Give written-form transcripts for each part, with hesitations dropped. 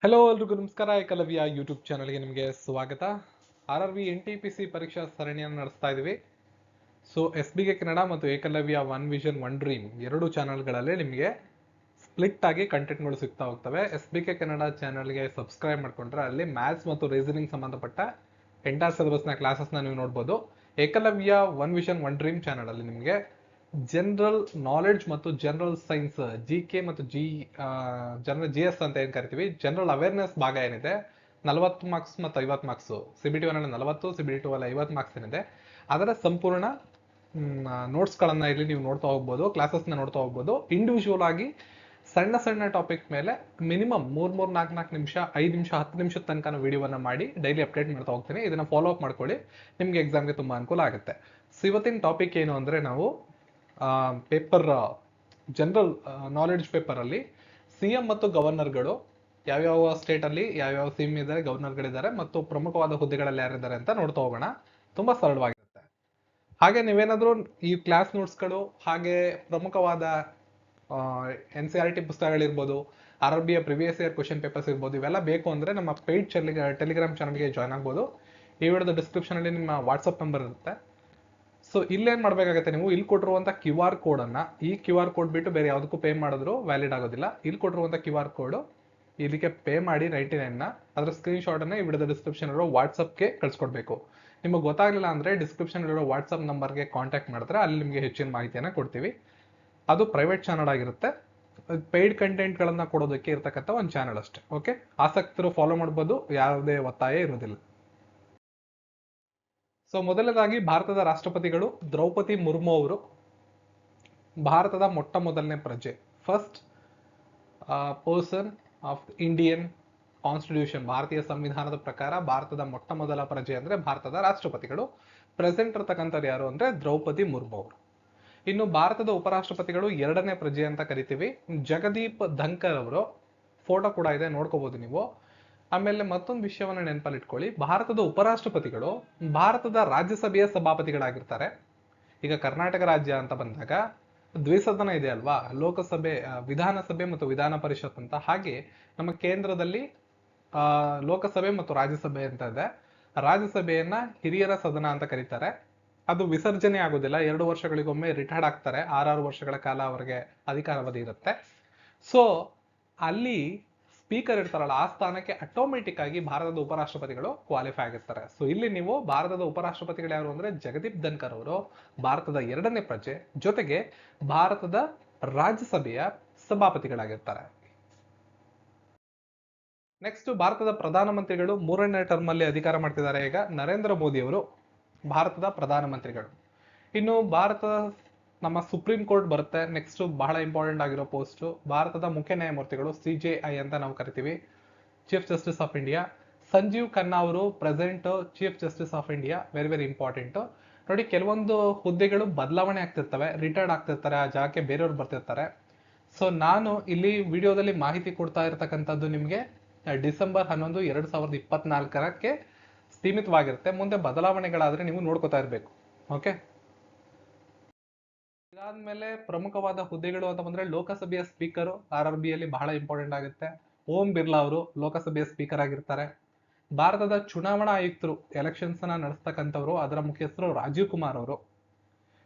Hello ಎಲ್ರಿಗೂ ನಮಸ್ಕಾರ. Eklavya YouTube ಚಾನಲ್ಗೆ ನಿಮಗೆ ಸ್ವಾಗತ. RRB NTPC ಪರೀಕ್ಷಾ ಸರಣಿಯನ್ನು ನಡೆಸ್ತಾ ಇದ್ದೀವಿ. ಸೊ SBK ಕನ್ನಡ ಮತ್ತು Eklavya one vision one dream ಎರಡು ಚಾನಲ್ಗಳಲ್ಲಿ ನಿಮಗೆ ಸ್ಪ್ಲಿಟ್ ಆಗಿ ಕಂಟೆಂಟ್ಗಳು ಸಿಗ್ತಾ ಹೋಗ್ತವೆ. SBK ಕನ್ನಡ ಚಾನಲ್ಗೆ ಸಬ್ಸ್ಕ್ರೈಬ್ ಮಾಡ್ಕೊಂಡ್ರೆ ಅಲ್ಲಿ ಮ್ಯಾಥ್ಸ್ ಮತ್ತು ರೀಸನಿಂಗ್ ಸಂಬಂಧಪಟ್ಟ ಎಂಟೈರ್ ಸಿಲೆಬಸ್ನ ಕ್ಲಾಸಸ್ನ ನೀವು ನೋಡ್ಬೋದು. Eklavya one vision one dream channel ಅಲ್ಲಿ ನಿಮಗೆ ಜನರಲ್ ನಾಲೆಡ್ಜ್ ಮತ್ತು ಜನರಲ್ ಸೈನ್ಸ್ GK ಮತ್ತು ಜನರಲ್ GS ಅಂತ ಏನ್ ಕರಿತೀವಿ, ಜನರಲ್ ಅವೇರ್ನೆಸ್ ಭಾಗ ಏನಿದೆ 40 ಮಾರ್ಕ್ಸ್ ಮತ್ತು 50 ಮಾರ್ಕ್ಸ್, CBT 1 ಅಲ್ಲಿ 40, CBT 2 ಅಲ್ಲಿ 50 ಮಾರ್ಕ್ಸ್ ಏನಿದೆ ಅದರ ಸಂಪೂರ್ಣ ನೋಟ್ಸ್ಗಳನ್ನ ಇಲ್ಲಿ ನೀವು ನೋಡ್ತಾ ಹೋಗ್ಬೋದು, ಕ್ಲಾಸಸ್ನ ನೋಡ್ತಾ ಹೋಗ್ಬೋದು. ಇಂಡಿವಿಜುವಲ್ ಆಗಿ ಸಣ್ಣ ಸಣ್ಣ ಟಾಪಿಕ್ ಮೇಲೆ ಮಿನಿಮಮ್ 3-4 ನಿಮಿಷ, 5 ನಿಮಿಷ, 10 ನಿಮಿಷದ ತನಕ ವಿಡಿಯೋವನ್ನ ಮಾಡಿ ಡೈಲಿ ಅಪ್ಡೇಟ್ ಮಾಡ್ತಾ ಹೋಗ್ತೀನಿ. ಇದನ್ನ ಫಾಲೋ ಅಪ್ ಮಾಡ್ಕೊಳ್ಳಿ, ನಿಮ್ಗೆ ಎಕ್ಸಾಮ್ಗೆ ತುಂಬಾ ಅನುಕೂಲ ಆಗುತ್ತೆ. ಸೊ ಇವತ್ತಿನ ಟಾಪಿಕ್ ಏನು ಅಂದ್ರೆ, ನಾವು ಪೇಪರ್ ಜನರಲ್ ನಾಲೆಡ್ಜ್ ಪೇಪರ್ ಅಲ್ಲಿ CM ಮತ್ತು ಗವರ್ನರ್ಗಳು ಯಾವ್ಯಾವ ಸ್ಟೇಟ್ ಅಲ್ಲಿ ಯಾವ್ಯಾವ CM ಇದ್ದಾರೆ, ಗವರ್ನರ್ಗಳಿದ್ದಾರೆ ಮತ್ತು ಪ್ರಮುಖವಾದ ಹುದ್ದೆಗಳಲ್ಲಿ ಯಾರಿದ್ದಾರೆ ಅಂತ ನೋಡ್ತಾ ಹೋಗೋಣ. ತುಂಬಾ ಸರಳವಾಗಿರುತ್ತೆ. ಹಾಗೆ ನೀವೇನಾದ್ರೂ ಈ ಕ್ಲಾಸ್ ನೋಟ್ಸ್ಗಳು ಹಾಗೆ ಪ್ರಮುಖವಾದ NCERT ಪುಸ್ತಕಗಳಿರ್ಬೋದು, RRB previous year question papers ಇರ್ಬೋದು, ಇವೆಲ್ಲ ಬೇಕು ಅಂದ್ರೆ ನಮ್ಮ ಪೇಡ್ ಟೆಲಿಗ್ರಾಮ್ ಚಾನಲ್ಗೆ ಜಾಯ್ನ್ ಆಗ್ಬೋದು. ಈ ವಿಡಿಯೋದ ಡಿಸ್ಕ್ರಿಪ್ಷನ್ ಅಲ್ಲಿ ನಿಮ್ಮ ವಾಟ್ಸ್ಆಪ್ ನಂಬರ್ ಇರುತ್ತೆ. ಸೊ ಇಲ್ಲೇನ್ ಮಾಡ್ಬೇಕಾಗತ್ತೆ, ನೀವು ಇಲ್ಲಿ ಕೊಟ್ಟಿರುವಂತ QR ಕೋಡ್ ಅನ್ನ, ಈ QR ಕೋಡ್ ಬಿಟ್ಟು ಬೇರೆ ಯಾವುದಕ್ಕೂ ಪೇ ಮಾಡಿದ್ರು ವ್ಯಾಲಿಡ್ ಆಗೋದಿಲ್ಲ. ಇಲ್ಲಿ ಕೊಟ್ಟಿರುವಂತ QR ಕೋಡ್ ಇದಕ್ಕೆ ಪೇ ಮಾಡಿ 99 ಅದರ ಸ್ಕ್ರೀನ್ ಶಾಟ್ ಅನ್ನ ಈ ವಿಡಿಯೋದ ಡಿಸ್ಕ್ರಿಪ್ಷನ್ ಇರೋ ವಾಟ್ಸ್ಆಪ್ಗೆ ಕಳ್ಸಿಕೊಡ್ಬೇಕು. ನಿಮಗೆ ಗೊತ್ತಾಗ್ಲಿಲ್ಲ ಅಂದ್ರೆ ಡಿಸ್ಕ್ರಿಪ್ಷನ್ ಇರೋ ವಾಟ್ಸ್ಆಪ್ ನಂಬರ್ಗೆ ಕಾಂಟ್ಯಾಕ್ಟ್ ಮಾಡಿದ್ರೆ ಅಲ್ಲಿ ನಿಮಗೆ ಹೆಚ್ಚಿನ ಮಾಹಿತಿಯನ್ನ ಕೊಡ್ತೀವಿ. ಅದು ಪ್ರೈವೇಟ್ ಚಾನಲ್ ಆಗಿರುತ್ತೆ, ಪೇಯ್ಡ್ ಕಂಟೆಂಟ್ಗಳನ್ನ ಕೊಡೋದಕ್ಕೆ ಇರ್ತಕ್ಕಂಥ ಒಂದು ಚಾನಲ್ ಅಷ್ಟೇ. ಓಕೆ, ಆಸಕ್ತರು ಫಾಲೋ ಮಾಡ್ಬೋದು, ಯಾವುದೇ ಒತ್ತಾಯ ಇರೋದಿಲ್ಲ. ಸೊ ಮೊದಲನೇದಾಗಿ ಭಾರತದ ರಾಷ್ಟ್ರಪತಿಗಳು ದ್ರೌಪದಿ ಮುರ್ಮು ಅವರು ಭಾರತದ ಮೊಟ್ಟ ಮೊದಲನೇ ಪ್ರಜೆ, first person of Indian constitution, ಭಾರತೀಯ ಸಂವಿಧಾನದ ಪ್ರಕಾರ ಭಾರತದ ಮೊಟ್ಟ ಮೊದಲ ಪ್ರಜೆ ಅಂದ್ರೆ ಭಾರತದ ರಾಷ್ಟ್ರಪತಿಗಳು. ಪ್ರೆಸೆಂಟ್ ಇರ್ತಕ್ಕಂಥದ್ದು ಯಾರು ಅಂದ್ರೆ ದ್ರೌಪದಿ ಮುರ್ಮು ಅವರು. ಇನ್ನು ಭಾರತದ ಉಪರಾಷ್ಟ್ರಪತಿಗಳು ಎರಡನೇ ಪ್ರಜೆ ಅಂತ ಕರಿತೀವಿ, ಜಗದೀಪ್ ಧನ್ಕರ್ ಅವರು. ಫೋಟೋ ಕೂಡ ಇದೆ, ನೋಡ್ಕೋಬಹುದು ನೀವು. ಆಮೇಲೆ ಮತ್ತೊಂದು ವಿಷಯವನ್ನ ನೆನಪಲ್ಲಿ ಇಟ್ಕೊಳ್ಳಿ, ಭಾರತದ ಉಪರಾಷ್ಟ್ರಪತಿಗಳು ಭಾರತದ ರಾಜ್ಯಸಭೆಯ ಸಭಾಪತಿಗಳಾಗಿರ್ತಾರೆ. ಈಗ ಕರ್ನಾಟಕ ರಾಜ್ಯ ಅಂತ ಬಂದಾಗ ದ್ವಿಸದನ ಇದೆ ಅಲ್ವಾ, ಲೋಕಸಭೆ, ವಿಧಾನಸಭೆ ಮತ್ತು ವಿಧಾನ ಪರಿಷತ್ ಅಂತ. ಹಾಗೆ ನಮ್ಮ ಕೇಂದ್ರದಲ್ಲಿ ಲೋಕಸಭೆ ಮತ್ತು ರಾಜ್ಯಸಭೆ ಅಂತ ಇದೆ. ರಾಜ್ಯಸಭೆಯನ್ನ ಹಿರಿಯರ ಸದನ ಅಂತ ಕರೀತಾರೆ. ಅದು ವಿಸರ್ಜನೆ ಆಗೋದಿಲ್ಲ, 2 ವರ್ಷಗಳಿಗೊಮ್ಮೆ ರಿಟೈರ್ಡ್ ಆಗ್ತಾರೆ, 6 ವರ್ಷಗಳ ಕಾಲ ಅವರಿಗೆ ಅಧಿಕಾರಾವಧಿ ಇರುತ್ತೆ. ಸೊ ಅಲ್ಲಿ ಸ್ಪೀಕರ್ ಇರ್ತಾರಲ್ಲ, ಆ ಸ್ಥಾನಕ್ಕೆ ಆಟೋಮೆಟಿಕ್ ಆಗಿ ಭಾರತದ ಉಪರಾಷ್ಟ್ರಪತಿಗಳು ಕ್ವಾಲಿಫೈ ಆಗಿರ್ತಾರೆ. ಸೊ ಇಲ್ಲಿ ನೀವು ಭಾರತದ ಉಪರಾಷ್ಟ್ರಪತಿಗಳು ಯಾರು ಅಂದ್ರೆ ಜಗದೀಪ್ ಧನ್ಕರ್ ಅವರು ಭಾರತದ ಎರಡನೇ ಪ್ರಜೆ, ಜೊತೆಗೆ ಭಾರತದ ರಾಜ್ಯಸಭೆಯ ಸಭಾಪತಿಗಳಾಗಿರ್ತಾರೆ. ನೆಕ್ಸ್ಟ್ ಭಾರತದ ಪ್ರಧಾನಮಂತ್ರಿಗಳು 3ನೇ ಟರ್ಮ್ ಅಲ್ಲಿ ಅಧಿಕಾರ ಮಾಡ್ತಿದ್ದಾರೆ. ಈಗ ನರೇಂದ್ರ ಮೋದಿ ಅವರು ಭಾರತದ ಪ್ರಧಾನಮಂತ್ರಿಗಳು. ಇನ್ನು ಭಾರತದ ನಮ್ಮ ಸುಪ್ರೀಂ ಕೋರ್ಟ್ ಬರುತ್ತೆ. ನೆಕ್ಸ್ಟ್ ಬಹಳ ಇಂಪಾರ್ಟೆಂಟ್ ಆಗಿರೋ ಪೋಸ್ಟ್ ಭಾರತದ ಮುಖ್ಯ ನ್ಯಾಯಮೂರ್ತಿಗಳು, CJI ಅಂತ ನಾವು ಕರಿತೀವಿ, chief justice of India. Sanjiv Khanna ಅವರು present chief justice of India. Very very important. ನೋಡಿ, ಕೆಲವೊಂದು ಹುದ್ದೆಗಳು ಬದಲಾವಣೆ ಆಗ್ತಿರ್ತವೆ, ರಿಟೈರ್ಡ್ ಆಗ್ತಿರ್ತಾರೆ, ಆ ಜಾಗಕ್ಕೆ ಬೇರೆಯವ್ರು ಬರ್ತಿರ್ತಾರೆ. ಸೊ ನಾನು ಇಲ್ಲಿ ವಿಡಿಯೋದಲ್ಲಿ ಮಾಹಿತಿ ಕೊಡ್ತಾ ಇರ್ತಕ್ಕಂಥದ್ದು ನಿಮಗೆ ಡಿಸೆಂಬರ್ 11, 2024ಕ್ಕೆ ಸೀಮಿತವಾಗಿರುತ್ತೆ. ಮುಂದೆ ಬದಲಾವಣೆಗಳಾದ್ರೆ ನೀವು ನೋಡ್ಕೋತಾ ಇರ್ಬೇಕು. ಓಕೆ, ಇದಾದ್ಮೇಲೆ ಪ್ರಮುಖವಾದ ಹುದ್ದೆಗಳು ಅಂತ ಬಂದ್ರೆ ಲೋಕಸಭೆಯ ಸ್ಪೀಕರ್ RRB ಅಲ್ಲಿ ಬಹಳ ಇಂಪಾರ್ಟೆಂಟ್ ಆಗುತ್ತೆ. ಓಂ ಬಿರ್ಲಾ ಅವರು ಲೋಕಸಭೆಯ ಸ್ಪೀಕರ್ ಆಗಿರ್ತಾರೆ. ಭಾರತದ ಚುನಾವಣಾ ಆಯುಕ್ತರು, ಎಲೆಕ್ಷನ್ಸ್ ನ ನಡೆಸ್ತಕ್ಕಂಥವ್ರು, ಅದರ ಮುಖ್ಯಸ್ಥರು ರಾಜೀವ್ ಕುಮಾರ್ ಅವರು.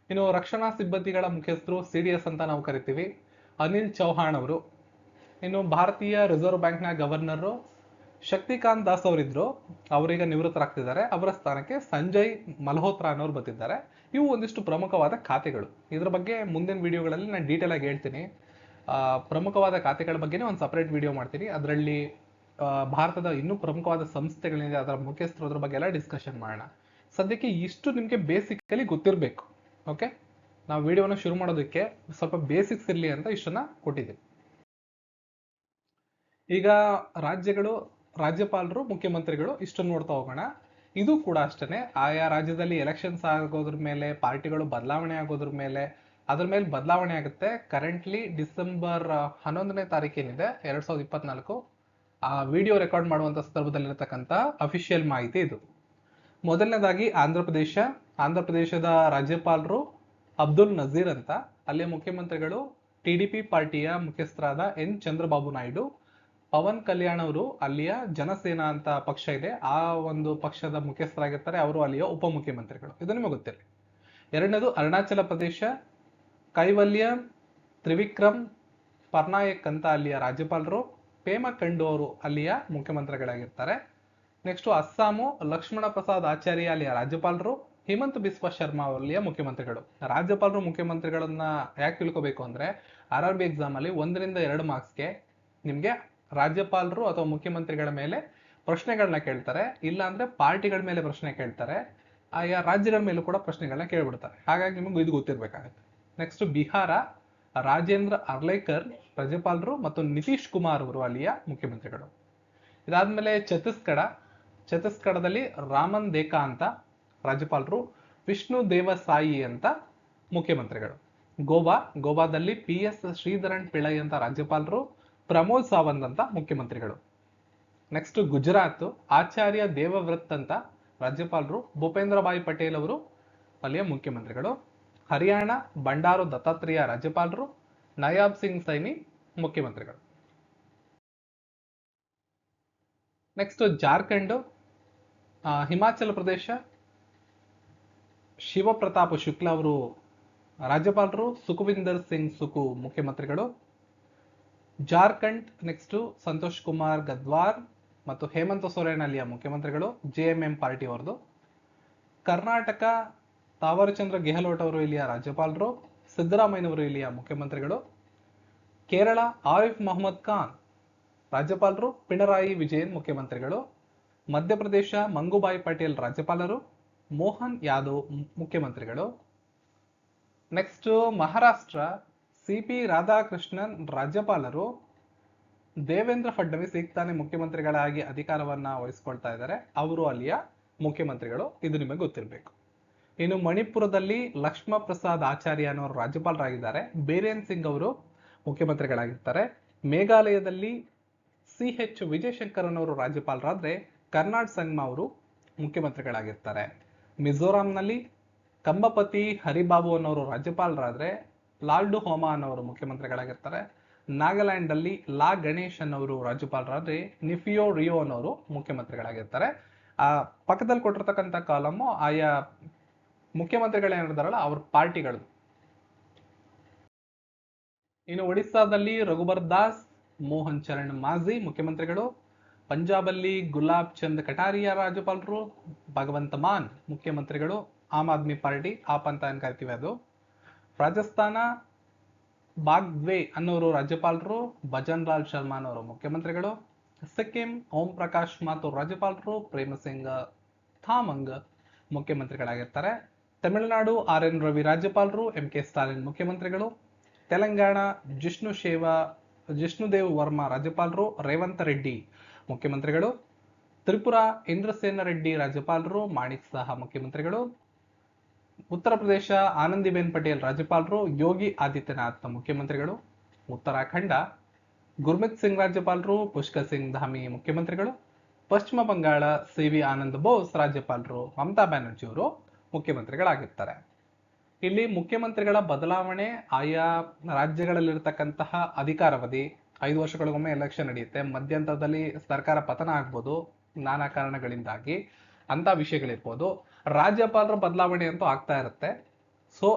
ಇನ್ನು ರಕ್ಷಣಾ ಸಿಬ್ಬಂದಿಗಳ ಮುಖ್ಯಸ್ಥರು CDS ಅಂತ ನಾವು ಕರಿತೀವಿ, ಅನಿಲ್ ಚೌಹಾಣ್ ಅವರು. ಇನ್ನು ಭಾರತೀಯ ರಿಸರ್ವ್ ಬ್ಯಾಂಕ್ ನ ಗವರ್ನರ್ ಶಕ್ತಿಕಾಂತ್ ದಾಸ್ ಅವರಿದ್ರು, ಅವರೀಗ ನಿವೃತ್ತರಾಗ್ತಿದ್ದಾರೆ. ಅವರ ಸ್ಥಾನಕ್ಕೆ ಸಂಜಯ್ ಮಲ್ಹೋತ್ರಾ ಅನ್ನೋರು ಬಂದಿದ್ದಾರೆ. ಇವು ಒಂದಿಷ್ಟು ಪ್ರಮುಖವಾದ ಖಾತೆಗಳು. ಇದ್ರ ಬಗ್ಗೆ ಮುಂದಿನ ವಿಡಿಯೋಗಳಲ್ಲಿ ನಾನು ಡೀಟೇಲ್ ಆಗಿ ಹೇಳ್ತೀನಿ. ಪ್ರಮುಖವಾದ ಖಾತೆಗಳ ಬಗ್ಗೆನೇ ಒಂದು ಸಪರೇಟ್ ವಿಡಿಯೋ ಮಾಡ್ತೀನಿ. ಅದರಲ್ಲಿ ಭಾರತದ ಇನ್ನೂ ಪ್ರಮುಖವಾದ ಸಂಸ್ಥೆಗಳಿದೆ, ಅದರ ಮುಖ್ಯಸ್ಥರು, ಅದ್ರ ಬಗ್ಗೆ ಎಲ್ಲ ಡಿಸ್ಕಷನ್ ಮಾಡೋಣ. ಸದ್ಯಕ್ಕೆ ಇಷ್ಟು ನಿಮಗೆ ಬೇಸಿಕಲಿ ಗೊತ್ತಿರಬೇಕು. ಓಕೆ, ನಾವು ವಿಡಿಯೋನ ಶುರು ಮಾಡೋದಕ್ಕೆ ಸ್ವಲ್ಪ ಬೇಸಿಕ್ಸ್ ಇರಲಿ ಅಂತ ಇಷ್ಟನ್ನ ಕೊಟ್ಟಿದ್ದೀವಿ. ಈಗ ರಾಜ್ಯಗಳು, ರಾಜ್ಯಪಾಲರು, ಮುಖ್ಯಮಂತ್ರಿಗಳು ಇಷ್ಟನ್ನು ನೋಡ್ತಾ ಹೋಗೋಣ. ಇದು ಕೂಡ ಅಷ್ಟೇ, ಆಯಾ ರಾಜ್ಯದಲ್ಲಿ ಎಲೆಕ್ಷನ್ಸ್ ಆಗೋದ್ರ ಮೇಲೆ, ಪಾರ್ಟಿಗಳು ಬದಲಾವಣೆ ಆಗೋದ್ರ ಮೇಲೆ, ಅದ್ರ ಮೇಲೆ ಬದಲಾವಣೆ ಆಗುತ್ತೆ. ಕರೆಂಟ್ಲಿ ಡಿಸೆಂಬರ್ 11ನೇ ತಾರೀಕೇನಿದೆ 2024, ಆ ವಿಡಿಯೋ ರೆಕಾರ್ಡ್ ಮಾಡುವಂತ ಸಂದರ್ಭದಲ್ಲಿರತಕ್ಕಂಥ ಅಫಿಷಿಯಲ್ ಮಾಹಿತಿ ಇದು. ಮೊದಲನೇದಾಗಿ ಆಂಧ್ರ ಪ್ರದೇಶದ ರಾಜ್ಯಪಾಲರು ಅಬ್ದುಲ್ ನಜೀರ್ ಅಂತ, ಅಲ್ಲಿಯ ಮುಖ್ಯಮಂತ್ರಿಗಳು TDP ಪಾರ್ಟಿಯ ಮುಖ್ಯಸ್ಥರಾದ N ಚಂದ್ರಬಾಬು ನಾಯ್ಡು. ಪವನ್ ಕಲ್ಯಾಣ್ ಅವರು ಅಲ್ಲಿಯ ಜನಸೇನಾ ಅಂತ ಪಕ್ಷ ಇದೆ, ಆ ಒಂದು ಪಕ್ಷದ ಮುಖ್ಯಸ್ಥರಾಗಿರ್ತಾರೆ. ಅವರು ಅಲ್ಲಿಯ ಉಪಮುಖ್ಯಮಂತ್ರಿಗಳು. ಇದು ನಿಮಗೆ ಗೊತ್ತಿರಲಿ. ಎರಡನೇದು ಅರುಣಾಚಲ ಪ್ರದೇಶ, ಕೈವಲ್ಯ ತ್ರಿವಿಕ್ರಮ್ ಪರ್ನಾಯಕ್ ಅಂತ ಅಲ್ಲಿಯ ರಾಜ್ಯಪಾಲರು. ಪೇಮಾ ಖಂಡು ಅವರು ಅಲ್ಲಿಯ ಮುಖ್ಯಮಂತ್ರಿಗಳಾಗಿರ್ತಾರೆ. ನೆಕ್ಸ್ಟ್ ಅಸ್ಸಾಮು, ಲಕ್ಷ್ಮಣ ಪ್ರಸಾದ್ ಆಚಾರ್ಯ ಅಲ್ಲಿಯ ರಾಜ್ಯಪಾಲರು. ಹಿಮಂತ್ ಬಿಸ್ವಾ ಶರ್ಮಾ ಅಲ್ಲಿಯ ಮುಖ್ಯಮಂತ್ರಿಗಳು. ರಾಜ್ಯಪಾಲರು ಮುಖ್ಯಮಂತ್ರಿಗಳನ್ನ ಯಾಕೆ ತಿಳ್ಕೋಬೇಕು ಅಂದ್ರೆ, RRB ಎಕ್ಸಾಮ್ ಅಲ್ಲಿ 1-2 ಮಾರ್ಕ್ಸ್ಗೆ ನಿಮ್ಗೆ ರಾಜ್ಯಪಾಲರು ಅಥವಾ ಮುಖ್ಯಮಂತ್ರಿಗಳ ಮೇಲೆ ಪ್ರಶ್ನೆಗಳನ್ನ ಕೇಳ್ತಾರೆ, ಇಲ್ಲ ಅಂದ್ರೆ ಪಾರ್ಟಿಗಳ ಮೇಲೆ ಪ್ರಶ್ನೆ ಕೇಳ್ತಾರೆ, ಆಯಾ ರಾಜ್ಯಗಳ ಮೇಲೂ ಕೂಡ ಪ್ರಶ್ನೆಗಳನ್ನ ಕೇಳ್ಬಿಡ್ತಾರೆ. ಹಾಗಾಗಿ ನಿಮಗೆ ಇದು ಗೊತ್ತಿರ್ಬೇಕಾಗುತ್ತೆ. ನೆಕ್ಸ್ಟ್ ಬಿಹಾರ, ರಾಜೇಂದ್ರ ಅರ್ಲೇಕರ್ ರಾಜ್ಯಪಾಲರು ಮತ್ತು ನಿತೀಶ್ ಕುಮಾರ್ ಅವರು ಅಲ್ಲಿಯ ಮುಖ್ಯಮಂತ್ರಿಗಳು. ಇದಾದ್ಮೇಲೆ ಛತ್ತೀಸ್ಗಢದಲ್ಲಿ ರಾಮನ್ ದೇಕಾ ಅಂತ ರಾಜ್ಯಪಾಲರು, ವಿಷ್ಣು ದೇವಸಾಯಿ ಅಂತ ಮುಖ್ಯಮಂತ್ರಿಗಳು. ಗೋವಾದಲ್ಲಿ PS ಶ್ರೀಧರನ್ ಪಿಳ್ಳೈ ಅಂತ ರಾಜ್ಯಪಾಲರು, ಪ್ರಮೋದ್ ಸಾವಂತ್ ಅಂತ ಮುಖ್ಯಮಂತ್ರಿಗಳು. ನೆಕ್ಸ್ಟ್ ಗುಜರಾತ್, ಆಚಾರ್ಯ ದೇವವ್ರತ್ ಅಂತ ರಾಜ್ಯಪಾಲರು, ಭೂಪೇಂದ್ರ ಭಾಯ್ ಪಟೇಲ್ ಅವರು ಅಲ್ಲಿಯ ಮುಖ್ಯಮಂತ್ರಿಗಳು. ಹರಿಯಾಣ, ಬಂಡಾರು ದತ್ತಾತ್ರೇಯ ರಾಜ್ಯಪಾಲರು, ನಯಾಬ್ ಸಿಂಗ್ ಸೈನಿ ಮುಖ್ಯಮಂತ್ರಿಗಳು. ನೆಕ್ಸ್ಟ್ ಜಾರ್ಖಂಡ್, ಹಿಮಾಚಲ ಪ್ರದೇಶ, ಶಿವಪ್ರತಾಪ್ ಶುಕ್ಲಾ ಅವರು ರಾಜ್ಯಪಾಲರು, ಸುಖವಿಂದರ್ ಸಿಂಗ್ ಸುಕು ಮುಖ್ಯಮಂತ್ರಿಗಳು. ಜಾರ್ಖಂಡ್ ನೆಕ್ಸ್ಟ್ ಸಂತೋಷ್ ಕುಮಾರ್ ಗದ್ವಾರ್ ಮತ್ತು ಹೇಮಂತ್ ಸೊರೇನ್ ಅಲ್ಲಿಯ ಮುಖ್ಯಮಂತ್ರಿಗಳು, JMM ಪಾರ್ಟಿ ಅವರದು. ಕರ್ನಾಟಕ, ತಾವರಚಂದ್ರ ಗೆಹ್ಲೋಟ್ ಅವರು ಇಲ್ಲಿಯ ರಾಜ್ಯಪಾಲರು, ಸಿದ್ದರಾಮಯ್ಯನವರು ಇಲ್ಲಿಯ ಮುಖ್ಯಮಂತ್ರಿಗಳು. ಕೇರಳ, ಆರಿಫ್ ಮೊಹಮ್ಮದ್ ಖಾನ್ ರಾಜ್ಯಪಾಲರು, ಪಿಣರಾಯಿ ವಿಜಯನ್ ಮುಖ್ಯಮಂತ್ರಿಗಳು. ಮಧ್ಯಪ್ರದೇಶ, ಮಂಗುಬಾಯಿ ಪಟೇಲ್ ರಾಜ್ಯಪಾಲರು, ಮೋಹನ್ ಯಾದವ್ ಮುಖ್ಯಮಂತ್ರಿಗಳು. ನೆಕ್ಸ್ಟ್ ಮಹಾರಾಷ್ಟ್ರ, CP ರಾಧಾಕೃಷ್ಣನ್ ರಾಜ್ಯಪಾಲರು, ದೇವೇಂದ್ರ ಫಡ್ನವೀಸ್ ಈಗ ತಾನೇ ಮುಖ್ಯಮಂತ್ರಿಗಳಾಗಿ ಅಧಿಕಾರವನ್ನ ವಹಿಸ್ಕೊಳ್ತಾ ಇದ್ದಾರೆ, ಅವರು ಅಲ್ಲಿಯ ಮುಖ್ಯಮಂತ್ರಿಗಳು. ಇದು ನಿಮಗೆ ಗೊತ್ತಿರಬೇಕು. ಇನ್ನು ಮಣಿಪುರದಲ್ಲಿ ಲಕ್ಷ್ಮ ಪ್ರಸಾದ್ ಆಚಾರ್ಯ ಅನ್ನೋರು ರಾಜ್ಯಪಾಲರಾಗಿದ್ದಾರೆ, ಬೀರೇನ್ ಸಿಂಗ್ ಅವರು ಮುಖ್ಯಮಂತ್ರಿಗಳಾಗಿರ್ತಾರೆ. ಮೇಘಾಲಯದಲ್ಲಿ CH ವಿಜಯಶಂಕರ್ ಅನ್ನೋರು ರಾಜ್ಯಪಾಲರಾದ್ರೆ, ಕರ್ನಾಡ್ ಸಂಗ್ಮಾ ಅವರು ಮುಖ್ಯಮಂತ್ರಿಗಳಾಗಿರ್ತಾರೆ. ಮಿಜೋರಾಂನಲ್ಲಿ ಕಂಬಪತಿ ಹರಿಬಾಬು ಅನ್ನೋರು ರಾಜ್ಯಪಾಲರಾದ್ರೆ, ಲಾಲ್ಡು ಹೋಮಾ ಅನ್ನೋರು ಮುಖ್ಯಮಂತ್ರಿಗಳಾಗಿರ್ತಾರೆ. ನಾಗಾಲ್ಯಾಂಡ್ ಅಲ್ಲಿ ಲಾ ಗಣೇಶ್ ಅನ್ನೋರು ರಾಜ್ಯಪಾಲರಾದ್ರೆ, ನಿಫಿಯೋ ರಿಯೋ ಅನ್ನೋರು ಮುಖ್ಯಮಂತ್ರಿಗಳಾಗಿರ್ತಾರೆ. ಆ ಪಕ್ಕದಲ್ಲಿ ಕೊಟ್ಟಿರ್ತಕ್ಕಂಥ ಕಾಲಮು ಆಯಾ ಮುಖ್ಯಮಂತ್ರಿಗಳೇನಿರ್ತಾರಲ್ಲ ಅವ್ರ ಪಾರ್ಟಿಗಳು. ಇನ್ನು ಒಡಿಸ್ಸಾದಲ್ಲಿ ರಘುಬರ್ ದಾಸ್, ಮೋಹನ್ ಚರಣ್ ಮಾಝಿ ಮುಖ್ಯಮಂತ್ರಿಗಳು. ಪಂಜಾಬಲ್ಲಿ ಗುಲಾಬ್ ಚಂದ್ ಕಟಾರಿಯಾ ರಾಜ್ಯಪಾಲರು, ಭಗವಂತ ಮಾನ್ ಮುಖ್ಯಮಂತ್ರಿಗಳು, ಆಮ್ ಆದ್ಮಿ ಪಾರ್ಟಿ, ಆಪ್ ಅಂತ ಏನ್ ಕರಿತೀವಿ ಅದು. ರಾಜಸ್ಥಾನ, ಬಾಗ್ದ್ವೆ ಅನ್ನೋರು ರಾಜ್ಯಪಾಲರು, ಭಜನ್ ಲಾಲ್ ಶರ್ಮಾ ಅನ್ನೋರು ಮುಖ್ಯಮಂತ್ರಿಗಳು. ಸಿಕ್ಕಿಂ, ಓಂ ಪ್ರಕಾಶ್ ಮಾಥುರ್ ರಾಜ್ಯಪಾಲರು, ಪ್ರೇಮ ಸಿಂಗ್ ಥಾಮಂಗ್ ಮುಖ್ಯಮಂತ್ರಿಗಳಾಗಿರ್ತಾರೆ. ತಮಿಳುನಾಡು, RN ರವಿ ರಾಜ್ಯಪಾಲರು, MK ಸ್ಟಾಲಿನ್ ಮುಖ್ಯಮಂತ್ರಿಗಳು. ತೆಲಂಗಾಣ, ಜಿಷ್ಣುದೇವ್ ವರ್ಮಾ ರಾಜ್ಯಪಾಲರು, ರೇವಂತ್ ರೆಡ್ಡಿ ಮುಖ್ಯಮಂತ್ರಿಗಳು. ತ್ರಿಪುರಾ, ಇಂದ್ರಸೇನ ರೆಡ್ಡಿ ರಾಜ್ಯಪಾಲರು, ಮಾಣಿಕ್ ಸಾಹಾ ಮುಖ್ಯಮಂತ್ರಿಗಳು. ಉತ್ತರ ಪ್ರದೇಶ, ಆನಂದಿಬೆನ್ ಪಟೇಲ್ ರಾಜ್ಯಪಾಲರು, ಯೋಗಿ ಆದಿತ್ಯನಾಥ್ ಮುಖ್ಯಮಂತ್ರಿಗಳು. ಉತ್ತರಾಖಂಡ, ಗುರ್ಮಿತ್ ಸಿಂಗ್ ರಾಜ್ಯಪಾಲರು, ಪುಷ್ಕರ್ ಸಿಂಗ್ ಧಾಮಿ ಮುಖ್ಯಮಂತ್ರಿಗಳು. ಪಶ್ಚಿಮ ಬಂಗಾಳ, CV ಆನಂದ್ ಬೋಸ್ ರಾಜ್ಯಪಾಲರು, ಮಮತಾ ಬ್ಯಾನರ್ಜಿ ಅವರು ಮುಖ್ಯಮಂತ್ರಿಗಳಾಗಿರ್ತಾರೆ. ಇಲ್ಲಿ ಮುಖ್ಯಮಂತ್ರಿಗಳ ಬದಲಾವಣೆ ಆಯಾ ರಾಜ್ಯಗಳಲ್ಲಿರ್ತಕ್ಕಂತಹ ಅಧಿಕಾರಾವಧಿ, 5 ವರ್ಷಗಳಿಗೊಮ್ಮೆ ಎಲೆಕ್ಷನ್ ನಡೆಯುತ್ತೆ, ಮಧ್ಯಂತರದಲ್ಲಿ ಸರ್ಕಾರ ಪತನ ಆಗ್ಬೋದು ನಾನಾ ಕಾರಣಗಳಿಂದಾಗಿ, ಅಂತ ವಿಷಯಗಳಿರ್ಬೋದು. ರಾಜ್ಯಪಾಲರ ಬದಲಾವಣೆ ಅಂತೂ ಆಗ್ತಾ ಇರುತ್ತೆ. ಸೊ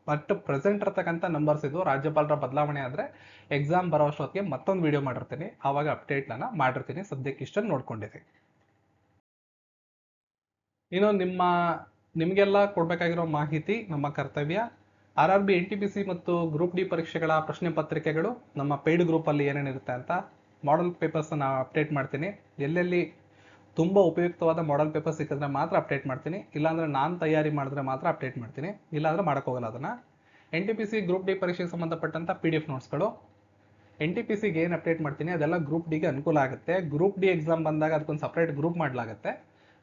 ಬಟ್ ಪ್ರೆಸೆಂಟ್ ಇರ್ತಕ್ಕಂಥ ನಂಬರ್ಸ್ ಇದು. ರಾಜ್ಯಪಾಲರ ಬದಲಾವಣೆ ಆದ್ರೆ ಎಕ್ಸಾಮ್ ಬರೋ ಅಷ್ಟೊತ್ತಿಗೆ ಮತ್ತೊಂದು ವಿಡಿಯೋ ಮಾಡಿರ್ತೀನಿ, ಆವಾಗ ಅಪ್ಡೇಟ್ ನಾನು ಮಾಡಿರ್ತೀನಿ. ಸದ್ಯಕ್ಕೆ ಇಷ್ಟನ್ನು ನೋಡ್ಕೊಂಡಿದ್ದೀನಿ. ಇನ್ನು ನಿಮಗೆಲ್ಲ ಕೊಡ್ಬೇಕಾಗಿರೋ ಮಾಹಿತಿ, ನಮ್ಮ ಕರ್ತವ್ಯ, RRB NTPC ಮತ್ತು ಗ್ರೂಪ್ ಡಿ ಪರೀಕ್ಷೆಗಳ ಪ್ರಶ್ನೆ ಪತ್ರಿಕೆಗಳು ನಮ್ಮ ಪೇಯ್ಡ್ ಗ್ರೂಪ್ ಅಲ್ಲಿ ಏನೇನಿರುತ್ತೆ ಅಂತ ಮಾಡೆಲ್ ಪೇಪರ್ಸ್ ನಾನು ಅಪ್ಡೇಟ್ ಮಾಡ್ತೀನಿ. ಎಲ್ಲೆಲ್ಲಿ ತುಂಬಾ ಉಪಯುಕ್ತವಾದ ಮಾಡೆಲ್ ಪೇಪರ್ ಸಿಕ್ಕಿದ್ರೆ ಮಾತ್ರ ಅಪ್ಡೇಟ್ ಮಾಡ್ತೀನಿ, ಇಲ್ಲಾಂದ್ರೆ ನಾನು ತಯಾರಿ ಮಾಡಿದ್ರೆ ಮಾತ್ರ ಅಪ್ಡೇಟ್ ಮಾಡ್ತೀನಿ, ಇಲ್ಲಾಂದ್ರೆ ಮಾಡಕ್ ಹೋಗಲ್ಲ ಅದನ್ನ. NTPC ಗ್ರೂಪ್ ಡಿ ಪರೀಕ್ಷೆಗೆ ಸಂಬಂಧಪಟ್ಟಂತ PDF ನೋಟ್ಸ್ಗಳು NTPCಗೆ ಏನು ಅಪ್ಡೇಟ್ ಮಾಡ್ತೀನಿ ಅದೆಲ್ಲ ಗ್ರೂಪ್ ಡಿಗೆ ಅನುಕೂಲ ಆಗುತ್ತೆ. ಗ್ರೂಪ್ ಡಿ ಎಕ್ಸಾಮ್ ಬಂದಾಗ ಅದಕ್ಕೊಂದು ಸಪ್ರೇಟ್ ಗ್ರೂಪ್ ಮಾಡಲಾಗುತ್ತೆ.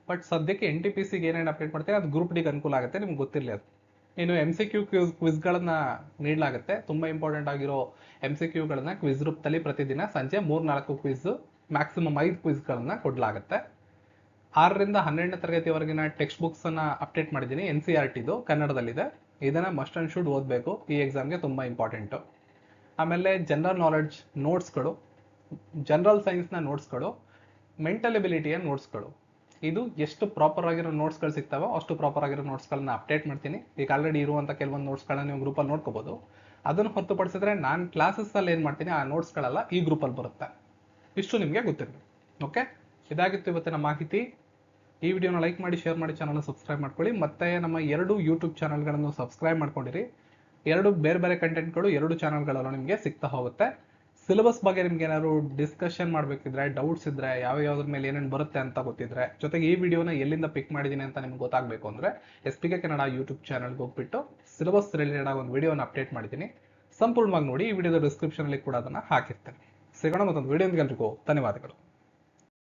ಬಟ್ ಸದ್ಯಕ್ಕೆ NTPCಗೆ ಏನೇನು ಅಪ್ಡೇಟ್ ಮಾಡ್ತೀನಿ ಅದು ಗ್ರೂಪ್ ಡಿಗೆ ಅನುಕೂಲ ಆಗುತ್ತೆ, ನಿಮ್ಗೆ ಗೊತ್ತಿರಲಿ ಅದು. ಇನ್ನು MCQ ಕ್ವಿಸ್ಗಳನ್ನ ನೀಡಲಾಗುತ್ತೆ. ತುಂಬಾ ಇಂಪಾರ್ಟೆಂಟ್ ಆಗಿರೋ MCQಗಳನ್ನ ಕ್ವಿಸ್ ರೂಪದಲ್ಲಿ ಪ್ರತಿದಿನ ಸಂಜೆ 3-4 ಕ್ವಿಸ್, ಮ್ಯಾಕ್ಸಿಮಮ್ 5 ಕ್ವಿಸ್ಗಳನ್ನ ಕೊಡಲಾಗುತ್ತೆ. 6ರಿಂದ 12ನೇ ತರಗತಿವರೆಗಿನ ಟೆಕ್ಸ್ಟ್ ಬುಕ್ಸ್ ಅನ್ನ ಅಪ್ಡೇಟ್ ಮಾಡಿದ್ದೀನಿ. NCERTದು ಕನ್ನಡದಲ್ಲಿದೆ. ಇದನ್ನ ಮಸ್ಟ್ ಅಂಡ್ ಶುಡ್ ಓದಬೇಕು, ಈ ಎಕ್ಸಾಮ್ಗೆ ತುಂಬಾ ಇಂಪಾರ್ಟೆಂಟ್. ಆಮೇಲೆ ಜನರಲ್ ನಾಲೆಡ್ಜ್ ನೋಟ್ಸ್ಗಳು ಜನರಲ್ ಸೈನ್ಸ್ನ ನೋಟ್ಸ್ಗಳು, ಮೆಂಟಲ್ ಎಬಿಲಿಟಿಯ ನೋಟ್ಸ್ಗಳು, ಇದು ಎಷ್ಟು ಪ್ರಾಪರ್ ಆಗಿರೋ ನೋಟ್ಸ್ಗಳು ಸಿಗ್ತಾವೋ ಅಷ್ಟು ಪ್ರಾಪರ್ ಆಗಿರೋ ನೋಟ್ಸ್ಗಳನ್ನ ಅಪ್ಡೇಟ್ ಮಾಡ್ತೀನಿ. ಈಗ ಆಲ್ರೆಡಿ ಇರುವಂಥ ಕೆಲವೊಂದು ನೋಟ್ಸ್ಗಳನ್ನ ನೀವು ಗ್ರೂಪಲ್ಲಿ ನೋಡ್ಕೋಬೋದು. ಅದನ್ನು ಹೊರತುಪಡಿಸಿದ್ರೆ ನಾನು ಕ್ಲಾಸಸ್ಸಲ್ಲಿ ಏನು ಮಾಡ್ತೀನಿ, ಆ ನೋಟ್ಸ್ಗಳೆಲ್ಲ ಈ ಗ್ರೂಪಲ್ಲಿ ಬರುತ್ತೆ. ಇಷ್ಟು ನಿಮಗೆ ಗೊತ್ತಿರಲಿ. ಓಕೆ, ಇದಾಗಿತ್ತು ಇವತ್ತಿನ ಮಾಹಿತಿ. ಈ ವಿಡಿಯೋನ ಲೈಕ್ ಮಾಡಿ, ಶೇರ್ ಮಾಡಿ, ಚಾನಲ್ನ ಸಬ್ಸ್ಕ್ರೈಬ್ ಮಾಡ್ಕೊಳ್ಳಿ. ಮತ್ತೆ ನಮ್ಮ 2 ಯೂಟ್ಯೂಬ್ ಚಾನಲ್ಗಳನ್ನು ಸಬ್ಸ್ಕ್ರೈಬ್ ಮಾಡ್ಕೊಂಡಿರಿ. 2 ಬೇರೆ ಬೇರೆ ಕಂಟೆಂಟ್ಗಳು 2 ಚಾನಲ್ಗಳಲ್ಲೂ ನಿಮಗೆ ಸಿಗ್ತಾ ಹೋಗುತ್ತೆ. ಸಿಲೆಬಸ್ ಬಗ್ಗೆ ನಿಮ್ಗೆ ಏನಾದ್ರು ಡಿಸ್ಕಷನ್ ಮಾಡಬೇಕಿದ್ರೆ, ಡೌಟ್ಸ್ ಇದ್ರೆ, ಯಾವ್ಯಾವ್ದ್ರ ಮೇಲೆ ಏನೇನು ಬರುತ್ತೆ ಅಂತ ಗೊತ್ತಿದ್ರೆ, ಜೊತೆಗೆ ಈ ವಿಡಿಯೋನ ಎಲ್ಲಿಂದ ಪಿಕ್ ಮಾಡಿದ್ದೀನಿ ಅಂತ ನಿಮ್ಗೆ ಗೊತ್ತಾಗಬೇಕು ಅಂದರೆ SBK ಕನ್ನಡ ಯೂಟ್ಯೂಬ್ ಚಾನಲ್ಗೆ ಹೋಗ್ಬಿಟ್ಟು ಸಿಲೆಬಸ್ ರಿಲೇಟೆಡ್ ಆಗಿ ಒಂದು ವಿಡಿಯೋನ ಅಪ್ಡೇಟ್ ಮಾಡಿದ್ದೀನಿ. ಸಂಪೂರ್ಣವಾಗಿ ನೋಡಿ. ಈ ವಿಡಿಯೋದ ಡಿಸ್ಕ್ರಿಪ್ಷನಲ್ಲಿ ಕೂಡ ಅದನ್ನು ಹಾಕಿರ್ತೇನೆ. ಸಿಗೋಣ ಮತ್ತೊಂದು ವಿಡಿಯೋಗೆ. ಎಲ್ರಿಗೂ ಧನ್ಯವಾದಗಳು.